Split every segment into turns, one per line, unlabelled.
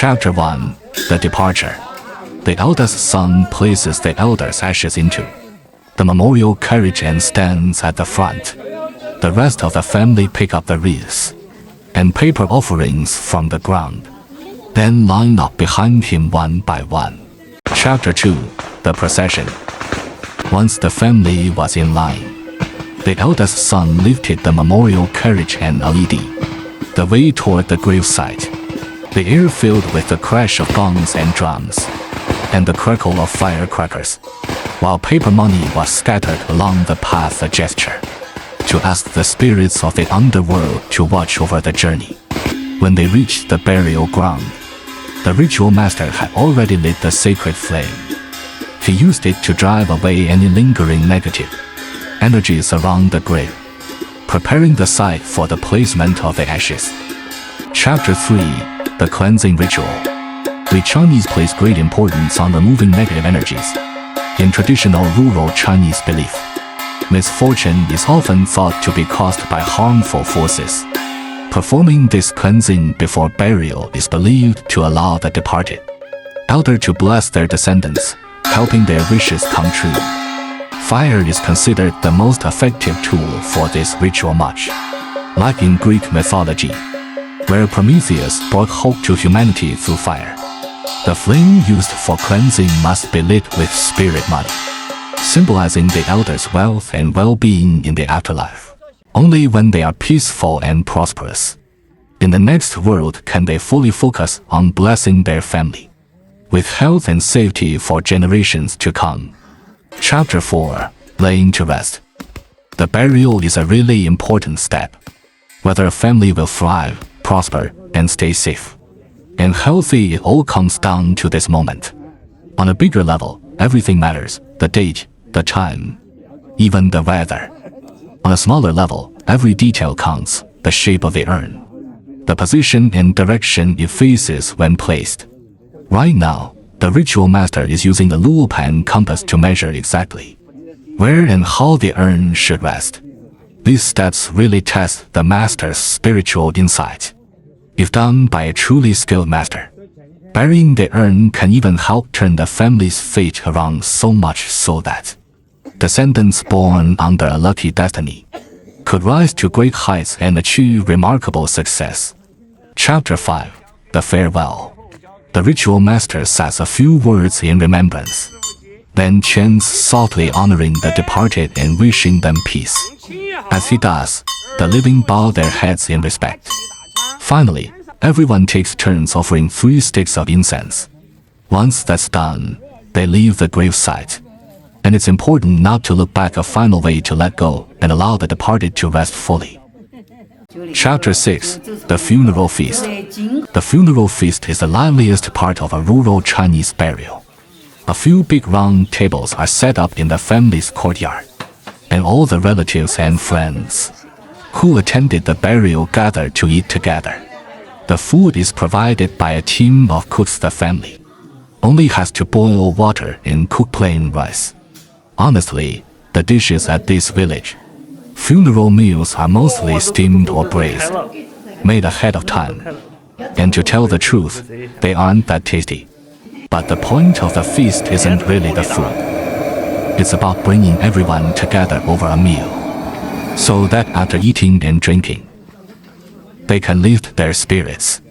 Chapter 1. The Departure. The eldest son places the elder's ashes into the memorial carriage and stands at the front. The rest of the family pick up the wreaths and paper offerings from the ground, then line up behind him one by one. Chapter 2. The Procession. Once the family was in line, the eldest son lifted the memorial carriage and led the way toward the gravesite. The air filled with the crash of gongs and drums, and the crackle of firecrackers, while paper money was scattered along the path, a gesture to ask the spirits of the underworld to watch over the journey. When they reached the burial ground, the ritual master had already lit the sacred flame. He used it to drive away any lingering negative energies around the grave, preparing the site for the placement of the ashes. Chapter 3. The Cleansing Ritual. We Chinese place great importance on removing negative energies. In traditional rural Chinese belief, misfortune is often thought to be caused by harmful forces. Performing this cleansing before burial is believed to allow the departed elder to bless their descendants, helping their wishes come true. Fire is considered the most effective tool for this ritual, much like in Greek mythology, where Prometheus brought hope to humanity through fire. The flame used for cleansing must be lit with spirit money, symbolizing the elders' wealth and well-being in the afterlife. Only when they are peaceful and prosperous in the next world can they fully focus on blessing their family with health and safety for generations to come. Chapter 4. Laying to rest. The burial is a really important step. Whether a family will thrive, prosper, and stay safe and healthy, it all comes down to this moment. On a bigger level, everything matters: the date, the time, even the weather. On a smaller level, every detail counts: the shape of the urn, the position and direction it faces when placed. Right now, the ritual master is using the Luopan compass to measure exactly where and how the urn should rest. These steps really test the master's spiritual insight. If done by a truly skilled master, burying the urn can even help turn the family's fate around, so much so that descendants born under a lucky destiny could rise to great heights and achieve remarkable success. Chapter 5. The Farewell. The ritual master says a few words in remembrance, then chants softly, honoring the departed and wishing them peace. As he does, the living bow their heads in respect. Finally, everyone takes turns offering 3 sticks of incense. Once that's done, they leave the gravesite. And it's important not to look back, a final way to let go and allow the departed to rest fully. Chapter 6. The Funeral Feast. The funeral feast is the liveliest part of a rural Chinese burial. A few big round tables are set up in the family's courtyard, and all the relatives and friends who attended the burial gather to eat together. The food is provided by a team of cooks. The family only has to boil water and cook plain rice. Honestly, the dishes at this village funeral meals are mostly steamed or braised, made ahead of time. And to tell the truth, they aren't that tasty. But the point of the feast isn't really the food. It's about bringing everyone together over a meal, so that after eating and drinking, they can lift their spirits,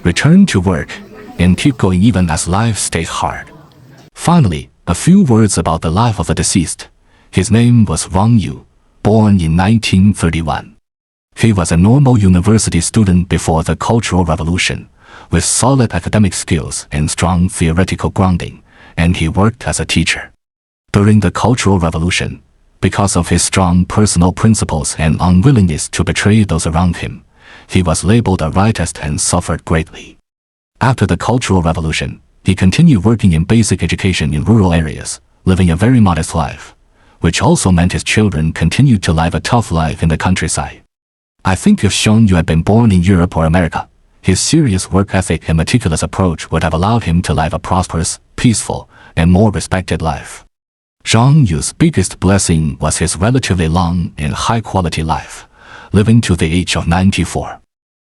return to work, and keep going even as life stays hard. Finally, a few words about the life of a deceased. His name was Wang Yu, born in 1931. He was a normal university student before the Cultural Revolution, with solid academic skills and strong theoretical grounding, and he worked as a teacher. During the Cultural Revolution, because of his strong personal principles and unwillingness to betray those around him, he was labeled a rightist and suffered greatly. After the Cultural Revolution, he continued working in basic education in rural areas, living a very modest life, which also meant his children continued to live a tough life in the countryside. I think if Xiong Yu had been born in Europe or America, his serious work ethic and meticulous approach would have allowed him to live a prosperous, peaceful, and more respected life. Zhang Yu's biggest blessing was his relatively long and high-quality life, living to the age of 94.